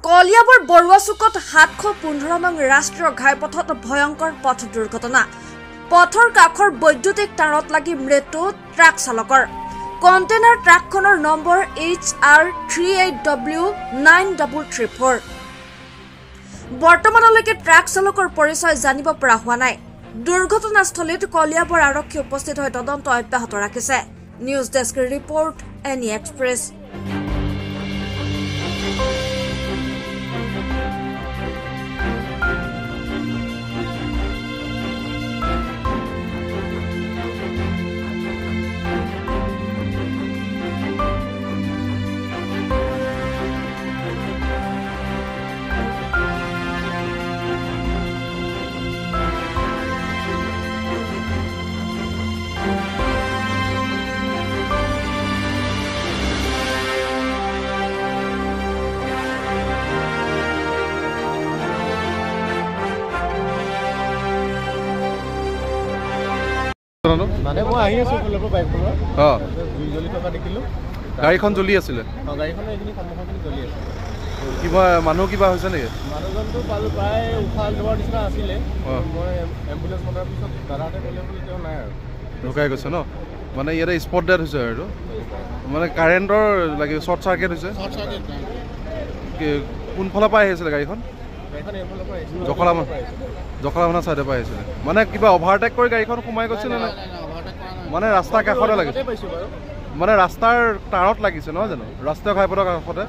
কলিয়াবৰ বৰুৱা চুকত ৭১৫ নং ৰাষ্ট্ৰীয় ঘাইপথত ভয়ংকৰ পথ দুৰ্ঘটনা। পথৰ কাষৰ বৈদ্যুতিক তাঁৰত লাগি মৃত্যু ট্ৰাক চালকৰ। কণ্টেইনাৰ ট্ৰাকখনৰ নম্বৰ HR38W9334। বৰ্তমানলৈকে ট্ৰাক চালকৰ পৰিচয় জানিব পৰা হোৱা নাই। দুৰ্ঘটনাস্থলীত কলিয়াবৰ আৰক্ষী উপস্থিত হৈ তদন্ত অব্যাহত ৰাখিছে। News desk report, any express. মানে মই আহি আছো ফুলৰ বাইকখনৰ জ্বলি থকা দেখিলো। গাড়ীখন জ্বলি আছিলে। গাড়ীখনৰ এইখিনি সন্মুখখিনি জ্বলি আছে। কিবা মানুহ কিবা হৈছে নেকি? মানুহজনটো প্ৰায় উশাহ লোৱাৰ নিচিনা আছিলে। মই এম্বুলেঞ্চ মতাৰ পিছত দাদাহঁতে ক'লে বোলে তেওঁ নাই আৰু ঢুকাই গৈছে ন। মানে ইয়াতে স্পট ডেথ হৈছে আৰু মানে কাৰেণ্টৰ লাগি শ্বৰ্ট চাৰ্কিট হৈছে। কোনফালৰ পৰা আহিছিলে গাড়ীখন? জখলামনা চাইডৰ পৰা আহিছিলে। মানে কিবা অভাৰটেক কৰি গাড়ীখন সোমাই গৈছে নে? মানে ৰাস্তাৰ কাষতে লাগিছে, মানে ৰাস্তাৰ তাঁৰত লাগিছে নহয় জানো? ৰাষ্ট্ৰীয় ঘাইপথৰ কাষতে।